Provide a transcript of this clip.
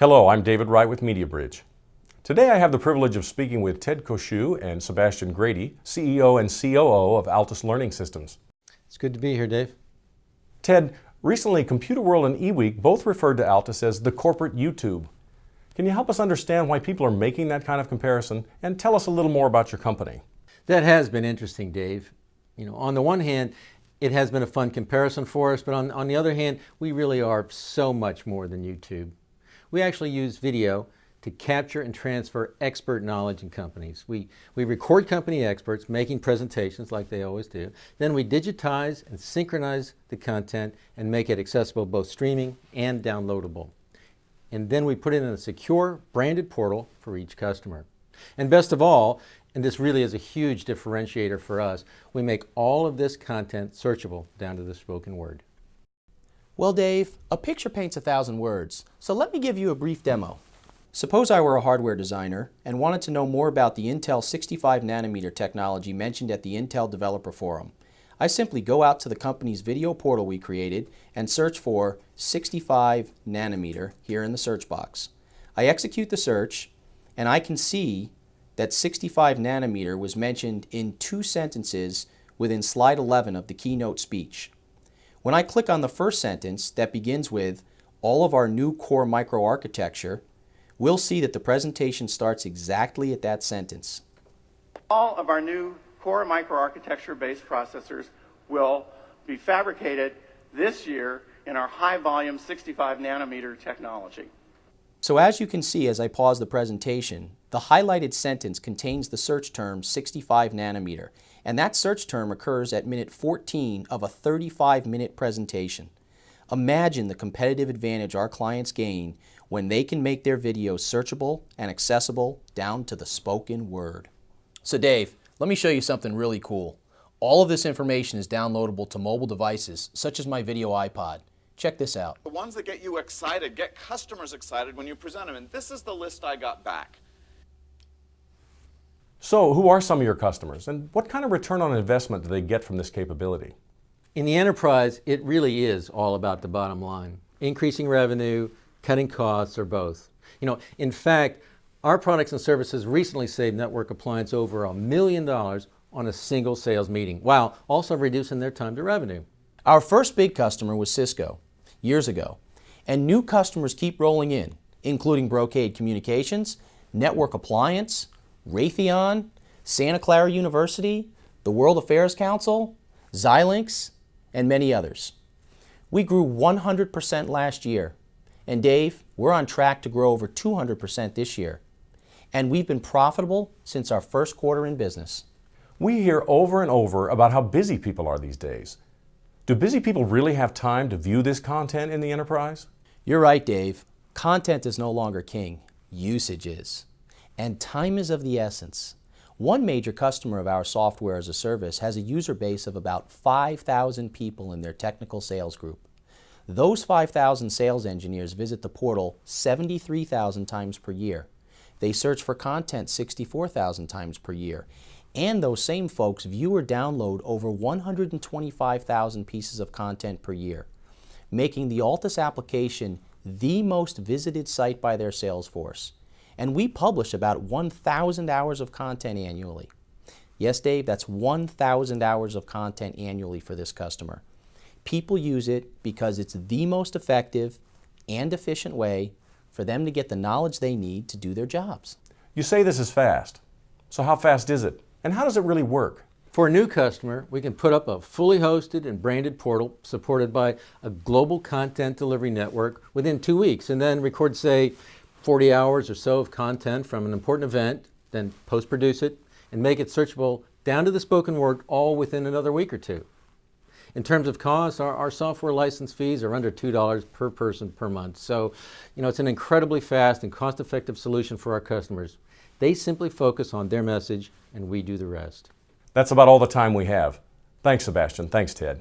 Hello, I'm David Wright with MediaBridge. Today I have the privilege of speaking with Ted Koshu and Sebastian Grady, CEO and COO of Altus Learning Systems. It's good to be here, Dave. Ted, recently Computer World and eWeek both referred to Altus as the corporate YouTube. Can you help us understand why people are making that kind of comparison and tell us a little more about your company? That has been interesting, Dave. On the one hand, it has been a fun comparison for us, but on the other hand, we really are so much more than YouTube. We actually use video to capture and transfer expert knowledge in companies. We record company experts making presentations like they always do. Then we digitize and synchronize the content and make it accessible both streaming and downloadable. And then we put it in a secure branded portal for each customer. And best of all, and this really is a huge differentiator for us, we make all of this content searchable down to the spoken word. Well, Dave, a picture paints 1,000 words, so let me give you a brief demo. Suppose I were a hardware designer and wanted to know more about the Intel 65 nanometer technology mentioned at the Intel Developer Forum. I simply go out to the company's video portal we created and search for 65 nanometer here in the search box. I execute the search and I can see that 65 nanometer was mentioned in 2 sentences within slide 11 of the keynote speech. When I click on the first sentence that begins with all of our new core microarchitecture, we'll see that the presentation starts exactly at that sentence. All of our new core microarchitecture-based processors will be fabricated this year in our high-volume 65 nanometer technology. So as you can see as I pause the presentation, the highlighted sentence contains the search term 65 nanometer, and that search term occurs at minute 14 of a 35-minute presentation. Imagine the competitive advantage our clients gain when they can make their videos searchable and accessible down to the spoken word. So Dave, let me show you something really cool. All of this information is downloadable to mobile devices, such as my video iPod. Check this out. The ones that get you excited, get customers excited when you present them, and this is the list I got back. So, who are some of your customers and what kind of return on investment do they get from this capability? In the enterprise, it really is all about the bottom line. Increasing revenue, cutting costs, or both. In fact, our products and services recently saved network appliance over $1 million on a single sales meeting, while also reducing their time to revenue. Our first big customer was Cisco years ago, and new customers keep rolling in, including Brocade Communications, Network Appliance, Raytheon, Santa Clara University, the World Affairs Council, Xilinx, and many others. We grew 100% last year, and Dave, we're on track to grow over 200% this year. And we've been profitable since our first quarter in business. We hear over and over about how busy people are these days. Do busy people really have time to view this content in the enterprise? You're right, Dave. Content is no longer king. Usage is. And time is of the essence. One major customer of our software as a service has a user base of about 5,000 people in their technical sales group. Those 5,000 sales engineers visit the portal 73,000 times per year. They search for content 64,000 times per year. And those same folks view or download over 125,000 pieces of content per year, making the Altus application the most visited site by their sales force. And we publish about 1,000 hours of content annually. Yes, Dave, that's 1,000 hours of content annually for this customer. People use it because it's the most effective and efficient way for them to get the knowledge they need to do their jobs. You say this is fast. So how fast is it? And how does it really work? For a new customer, we can put up a fully hosted and branded portal supported by a global content delivery network within 2 weeks, and then record, say, 40 hours or so of content from an important event, then post-produce it, and make it searchable down to the spoken word all within another week or two. In terms of cost, our software license fees are under $2 per person per month. So, it's an incredibly fast and cost-effective solution for our customers. They simply focus on their message, and we do the rest. That's about all the time we have. Thanks, Sebastian. Thanks, Ted.